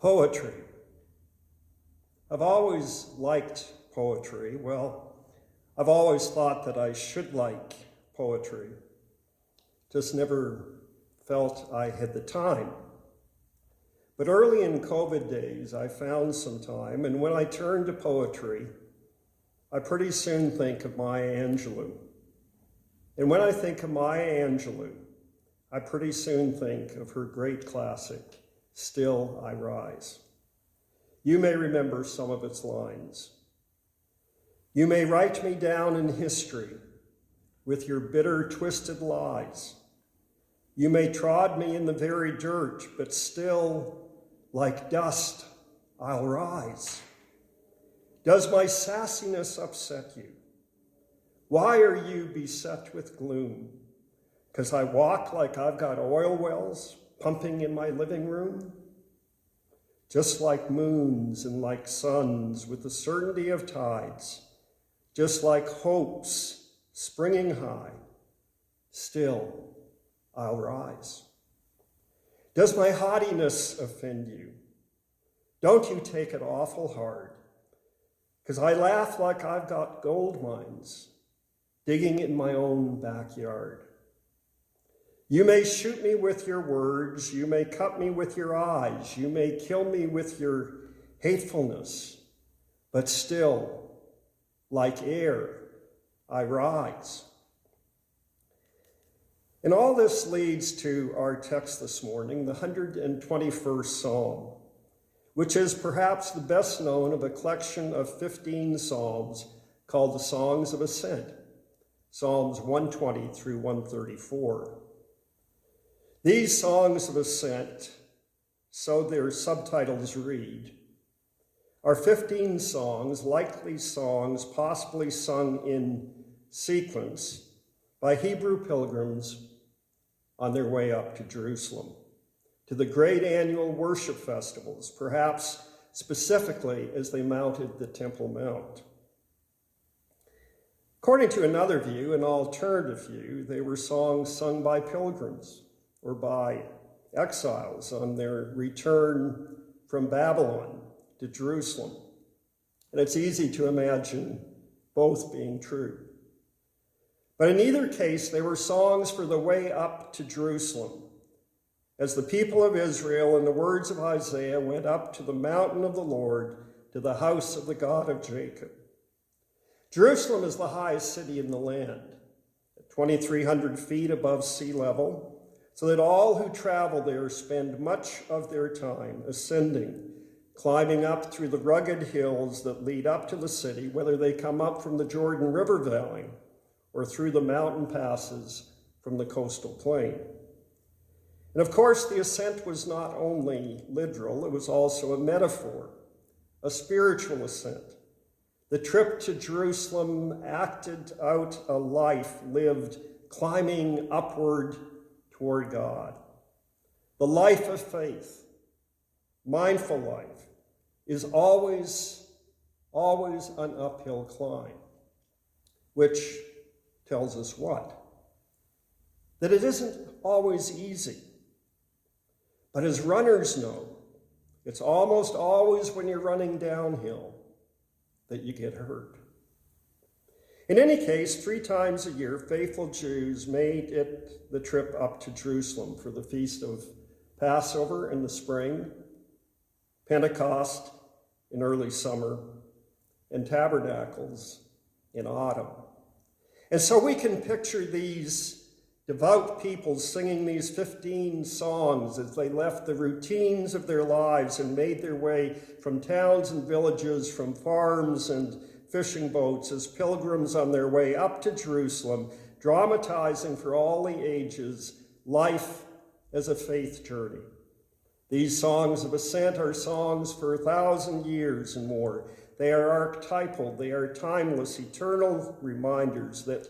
Poetry. I've always liked poetry. Well, I've always thought that I should like poetry. Just never felt I had the time. But early in COVID days, I found some time, and when I turn to poetry, I pretty soon think of Maya Angelou. And when I think of Maya Angelou, I pretty soon think of her great classic, Still I Rise. You may remember some of its lines. You may write me down in history with your bitter, twisted lies. You may trod me in the very dirt, but still, like dust, I'll rise. Does my sassiness upset you? Why are you beset with gloom? 'Cause I walk like I've got oil wells pumping in my living room? Just like moons and like suns with the certainty of tides, just like hopes springing high, still I'll rise. Does my haughtiness offend you? Don't you take it awful hard, 'cause I laugh like I've got gold mines digging in my own backyard. You may shoot me with your words, you may cut me with your eyes, you may kill me with your hatefulness, but still, like air, I rise. And all this leads to our text this morning, the 121st Psalm, which is perhaps the best known of a collection of 15 psalms called the Songs of Ascent, Psalms 120 through 134. These songs of ascent, so their subtitles read, are 15 songs, likely songs possibly sung in sequence by Hebrew pilgrims on their way up to Jerusalem, to the great annual worship festivals, perhaps specifically as they mounted the Temple Mount. According to another view, an alternative view, they were songs sung by pilgrims or by exiles on their return from Babylon to Jerusalem. And it's easy to imagine both being true. But in either case, they were songs for the way up to Jerusalem, as the people of Israel, in the words of Isaiah, went up to the mountain of the Lord, to the house of the God of Jacob. Jerusalem is the highest city in the land, at 2,300 feet above sea level, so that all who travel there spend much of their time ascending, climbing up through the rugged hills that lead up to the city, whether they come up from the Jordan River Valley or through the mountain passes from the coastal plain. And of course, the ascent was not only literal, it was also a metaphor, a spiritual ascent. The trip to Jerusalem acted out a life lived climbing upward toward God. The life of faith, mindful life, is always an uphill climb, which tells us what? That it isn't always easy. But as runners know, it's almost always when you're running downhill that you get hurt. In any case, 3 times a year, faithful Jews made it the trip up to Jerusalem for the feast of Passover in the spring, Pentecost in early summer, and Tabernacles in autumn. And so we can picture these devout people singing these 15 songs as they left the routines of their lives and made their way from towns and villages, from farms and fishing boats, as pilgrims on their way up to Jerusalem, dramatizing for all the ages life as a faith journey. These songs of ascent are songs for 1,000 years and more. They are archetypal, they are timeless, eternal reminders that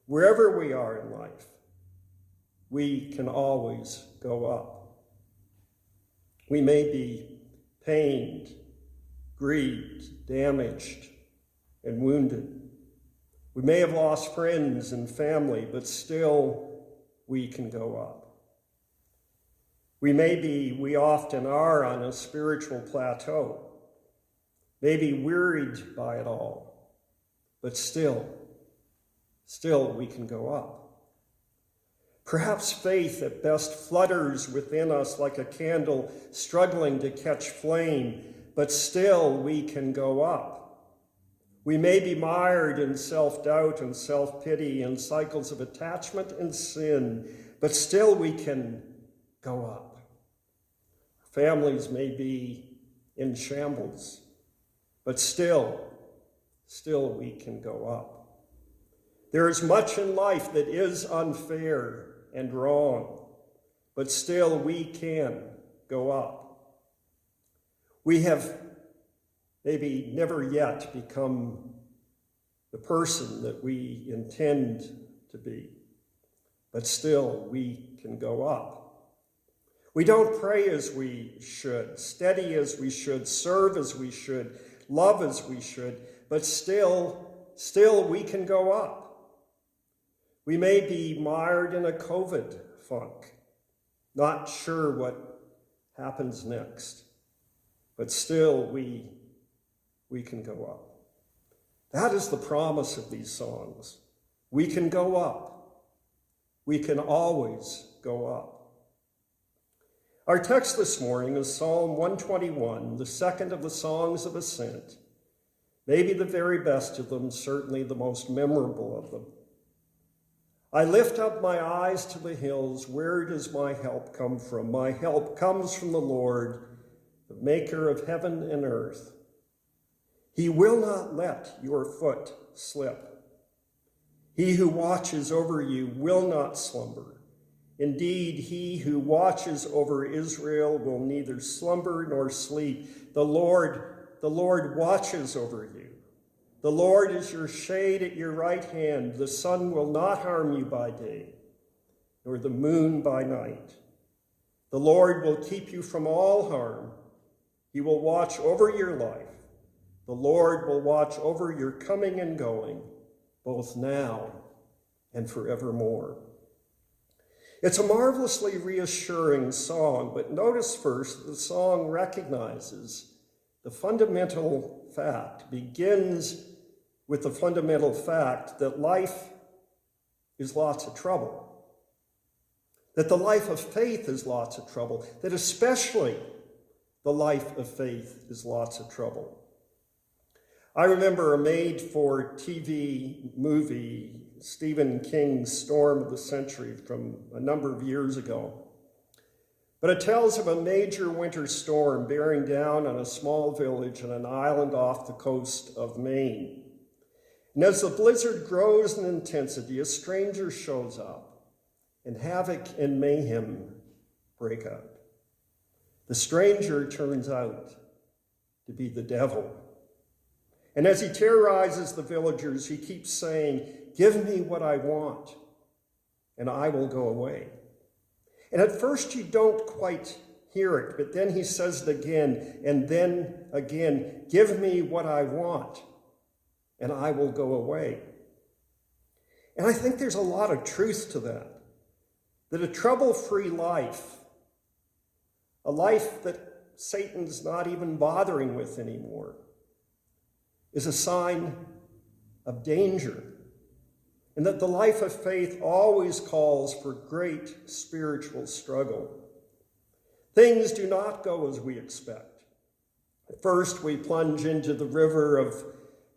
wherever we are in life, we can always go up. We may be pained, grieved, damaged, and wounded. We may have lost friends and family, but still we can go up. We often are on a spiritual plateau, maybe wearied by it all, but still we can go up. Perhaps faith at best flutters within us like a candle struggling to catch flame, but still we can go up. We may be mired in self-doubt and self-pity and cycles of attachment and sin, but still we can go up. Families may be in shambles, but still we can go up. There is much in life that is unfair and wrong, but still we can go up. We have maybe never yet become the person that we intend to be, but still we can go up. We don't pray as we should, steady as we should, serve as we should, love as we should, but still we can go up. We may be mired in a COVID funk, not sure what happens next, but still we can go up. That is the promise of these songs. We can go up. We can always go up. Our text this morning is Psalm 121, the second of the Songs of Ascent, maybe the very best of them, certainly the most memorable of them. I lift up my eyes to the hills. Where does my help come from? My help comes from the Lord, the maker of heaven and earth. He will not let your foot slip. He who watches over you will not slumber. Indeed, he who watches over Israel will neither slumber nor sleep. The Lord watches over you. The Lord is your shade at your right hand. The sun will not harm you by day, nor the moon by night. The Lord will keep you from all harm. He will watch over your life. The Lord will watch over your coming and going, both now and forevermore. It's a marvelously reassuring song, but notice first the song recognizes the fundamental fact, begins with the fundamental fact that life is lots of trouble, that the life of faith is lots of trouble, that especially the life of faith is lots of trouble. I remember a made-for-TV movie, Stephen King's Storm of the Century, from a number of years ago. But it tells of a major winter storm bearing down on a small village on an island off the coast of Maine. And as the blizzard grows in intensity, a stranger shows up, and havoc and mayhem break out. The stranger turns out to be the devil. And as he terrorizes the villagers, he keeps saying, "Give me what I want, and I will go away." And at first you don't quite hear it, but then he says it again, and then again, "Give me what I want, and I will go away." And I think there's a lot of truth to that a trouble-free life, a life that Satan's not even bothering with anymore, is a sign of danger, and that the life of faith always calls for great spiritual struggle. Things do not go as we expect. At first, we plunge into the river of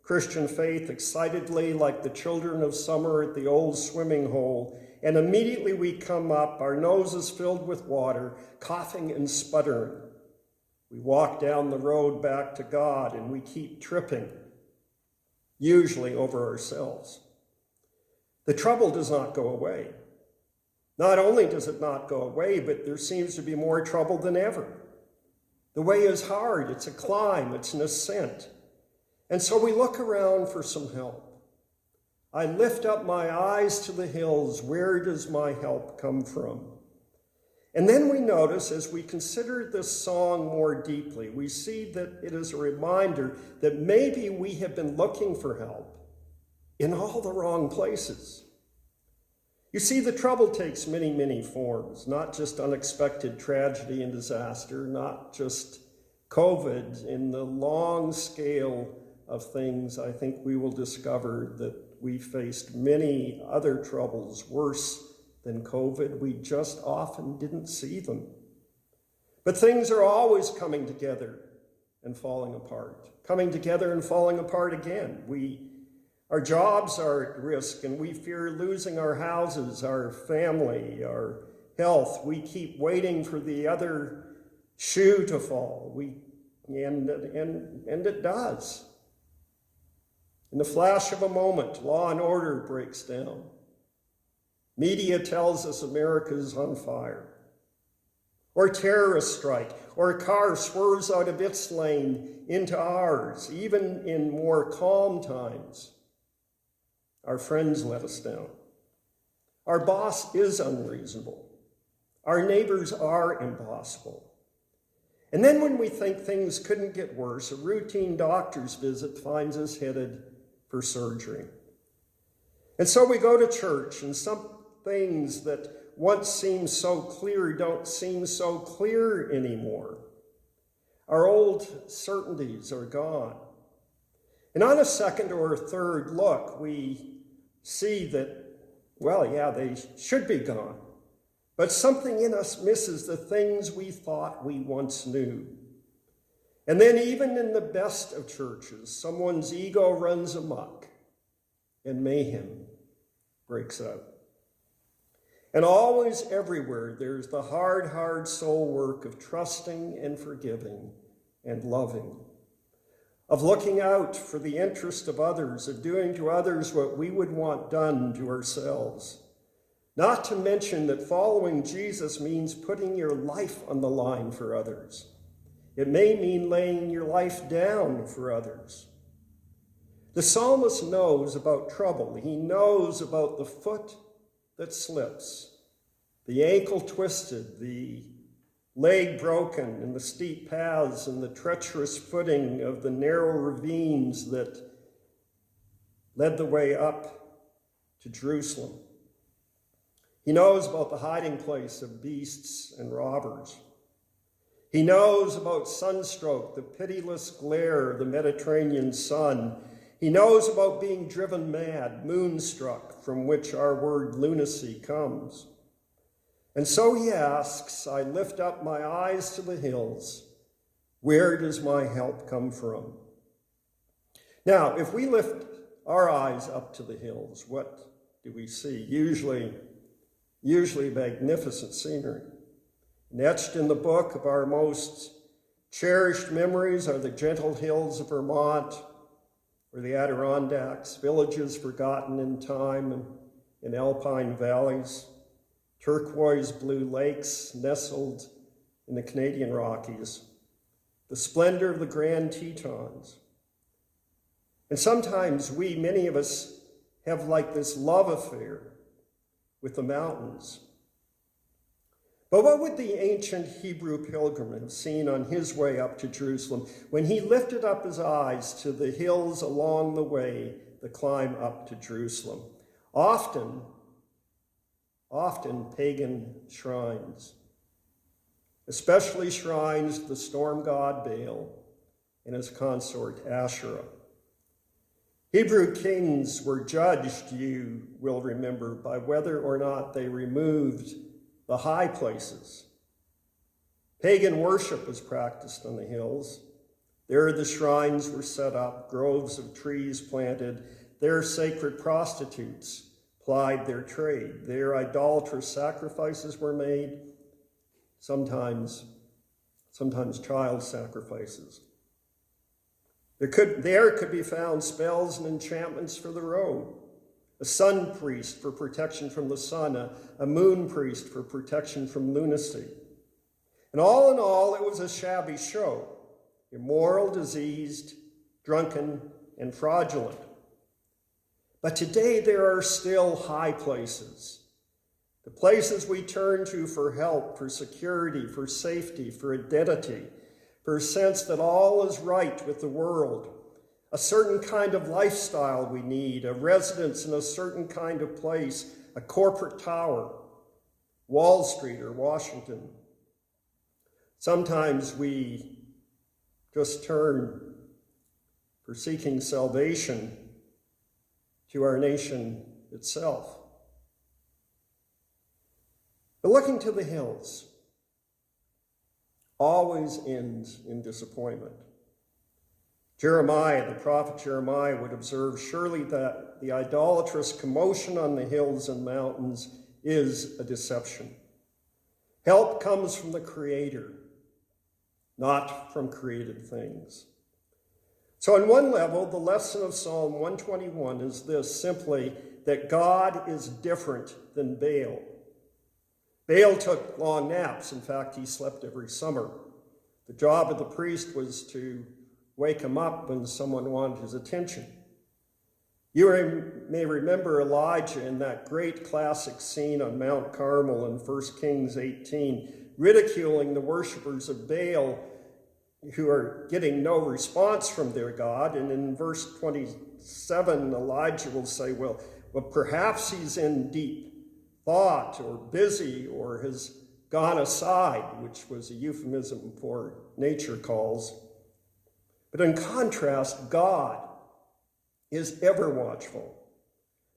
Christian faith excitedly, like the children of summer at the old swimming hole, and immediately we come up, our noses filled with water, coughing and sputtering. We walk down the road back to God, and we keep tripping, usually over ourselves. The trouble does not go away. Not only does it not go away, but there seems to be more trouble than ever. The way is hard. It's a climb. It's an ascent. And so we look around for some help. I lift up my eyes to the hills. Where does my help come from? And then we notice, as we consider this song more deeply, we see that it is a reminder that maybe we have been looking for help in all the wrong places. You see, the trouble takes many, many forms, not just unexpected tragedy and disaster, not just COVID. In the long scale of things, I think we will discover that we faced many other troubles worse than COVID. We just often didn't see them. But things are always coming together and falling apart, coming together and falling apart again. Our jobs are at risk, and we fear losing our houses, our family, our health. We keep waiting for the other shoe to fall. And it does. In the flash of a moment, law and order breaks down. Media tells us America's on fire. Or terrorists strike, or a car swerves out of its lane into ours. Even in more calm times, our friends let us down. Our boss is unreasonable. Our neighbors are impossible. And then when we think things couldn't get worse, a routine doctor's visit finds us headed for surgery. And so we go to church, and some things that once seemed so clear don't seem so clear anymore. Our old certainties are gone. And on a second or a third look, we see that, well, yeah, they should be gone. But something in us misses the things we thought we once knew. And then even in the best of churches, someone's ego runs amok and mayhem breaks out. And always everywhere, there's the hard soul work of trusting and forgiving and loving, of looking out for the interest of others, of doing to others what we would want done to ourselves. Not to mention that following Jesus means putting your life on the line for others. It may mean laying your life down for others. The psalmist knows about trouble. He knows about the foot that slips, the ankle twisted, the leg broken in the steep paths and the treacherous footing of the narrow ravines that led the way up to Jerusalem. He knows about the hiding place of beasts and robbers. He knows about sunstroke, the pitiless glare of the Mediterranean sun. He knows about being driven mad, moonstruck, from which our word lunacy comes. And so he asks, I lift up my eyes to the hills. Where does my help come from? Now, if we lift our eyes up to the hills, what do we see? Usually magnificent scenery. And etched in the book of our most cherished memories are the gentle hills of Vermont or the Adirondacks, villages forgotten in time and in alpine valleys, turquoise blue lakes nestled in the Canadian Rockies, the splendor of the Grand Tetons. And sometimes many of us, have like this love affair with the mountains. But what would the ancient Hebrew pilgrim have seen on his way up to Jerusalem when he lifted up his eyes to the hills along the way, the climb up to Jerusalem? Often pagan shrines, especially shrines to the storm god Baal and his consort Asherah. Hebrew kings were judged, you will remember, by whether or not they removed the high places. Pagan worship was practiced on the hills. There the shrines were set up, groves of trees planted. There sacred prostitutes plied their trade. There idolatrous sacrifices were made, sometimes child sacrifices. There could be found spells and enchantments for the road. A sun priest for protection from the sun, a moon priest for protection from lunacy. And all in all, it was a shabby show, immoral, diseased, drunken, and fraudulent. But today there are still high places, the places we turn to for help, for security, for safety, for identity, for a sense that all is right with the world. A certain kind of lifestyle we need, a residence in a certain kind of place, a corporate tower, Wall Street or Washington. Sometimes we just turn for seeking salvation to our nation itself. But looking to the hills always ends in disappointment. Jeremiah, the prophet Jeremiah, would observe, surely that the idolatrous commotion on the hills and mountains is a deception. Help comes from the Creator, not from created things. So on one level, the lesson of Psalm 121 is this, simply that God is different than Baal. Baal took long naps. In fact, he slept every summer. The job of the priest was to wake him up when someone wanted his attention. You may remember Elijah in that great classic scene on Mount Carmel in 1 Kings 18, ridiculing the worshipers of Baal who are getting no response from their God. And in verse 27, Elijah will say, well, perhaps he's in deep thought or busy or has gone aside, which was a euphemism for nature calls. But in contrast, God is ever watchful.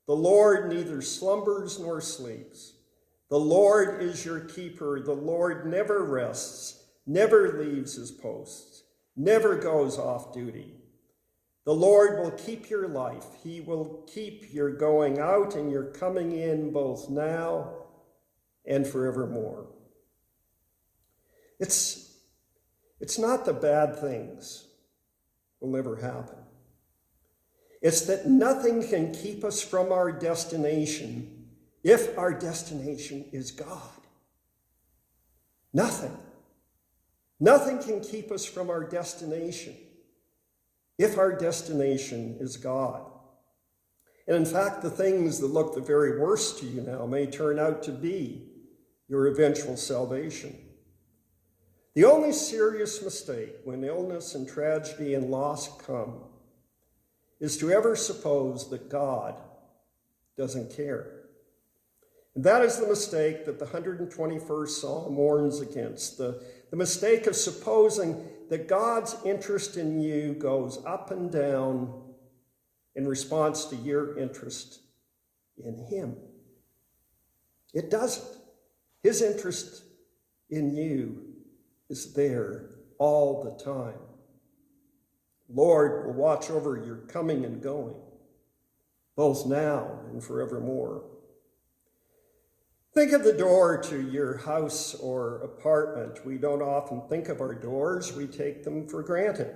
The Lord neither slumbers nor sleeps. The Lord is your keeper. The Lord never rests, never leaves his posts, never goes off duty. The Lord will keep your life. He will keep your going out and your coming in both now and forevermore. It's not the bad things will never happen. It's that nothing can keep us from our destination if our destination is God. Nothing. Nothing can keep us from our destination if our destination is God. And in fact, the things that look the very worst to you now may turn out to be your eventual salvation. The only serious mistake when illness and tragedy and loss come is to ever suppose that God doesn't care. And that is the mistake that the 121st Psalm warns against, the mistake of supposing that God's interest in you goes up and down in response to your interest in him. It doesn't. His interest in you is there all the time. Lord will watch over your coming and going, both now and forevermore. Think of the door to your house or apartment. We don't often think of our doors. We take them for granted.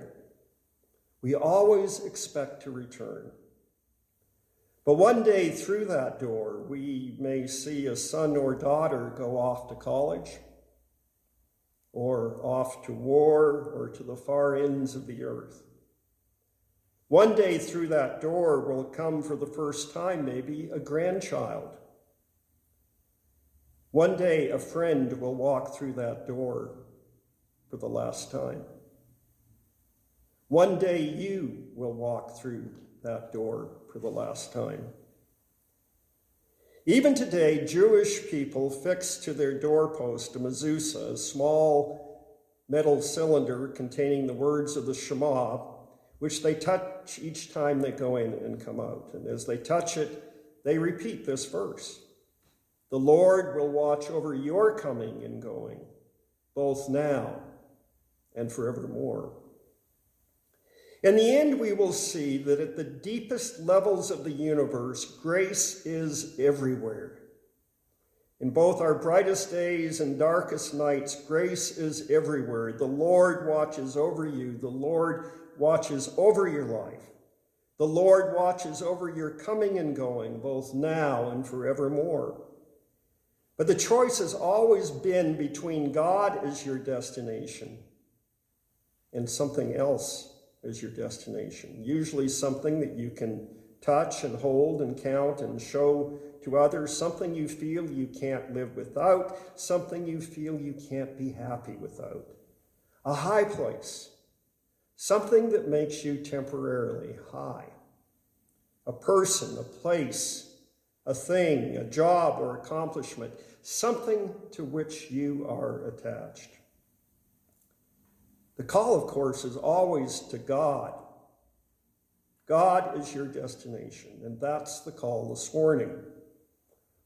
We always expect to return. But one day through that door, we may see a son or daughter go off to college, or off to war, or to the far ends of the earth. One day through that door will come for the first time maybe a grandchild. One day a friend will walk through that door for the last time. One day you will walk through that door for the last time. Even today, Jewish people fix to their doorpost a mezuzah, a small metal cylinder containing the words of the Shema, which they touch each time they go in and come out. And as they touch it, they repeat this verse. The Lord will watch over your coming and going, both now and forevermore. In the end, we will see that at the deepest levels of the universe, grace is everywhere. In both our brightest days and darkest nights, grace is everywhere. The Lord watches over you. The Lord watches over your life. The Lord watches over your coming and going, both now and forevermore. But the choice has always been between God as your destination and something else as your destination, usually something that you can touch and hold and count and show to others, something you feel you can't live without, something you feel you can't be happy without. A high place, something that makes you temporarily high. A person, a place, a thing, a job or accomplishment, something to which you are attached. The call, of course, is always to God. God is your destination, and that's the call this morning.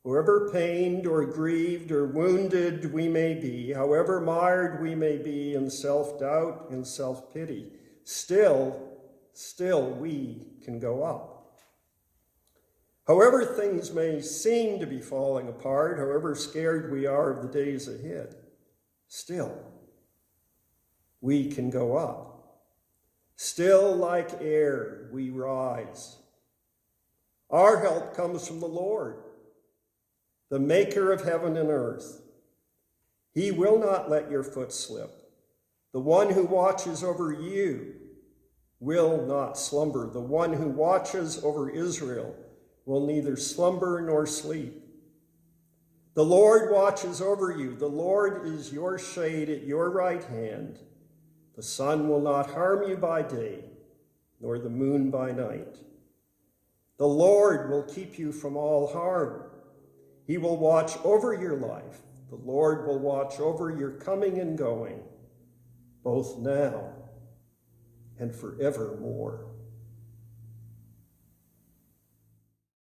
However pained or grieved or wounded we may be, however mired we may be in self-doubt and self-pity, still we can go up. However things may seem to be falling apart, however scared we are of the days ahead, still we can go up. Still like air we rise. Our help comes from the Lord, the maker of heaven and earth. He will not let your foot slip. The one who watches over you will not slumber. The one who watches over Israel will neither slumber nor sleep. The Lord watches over you. The Lord is your shade at your right hand. The sun will not harm you by day, nor the moon by night. The Lord will keep you from all harm. He will watch over your life. The Lord will watch over your coming and going, both now and forevermore.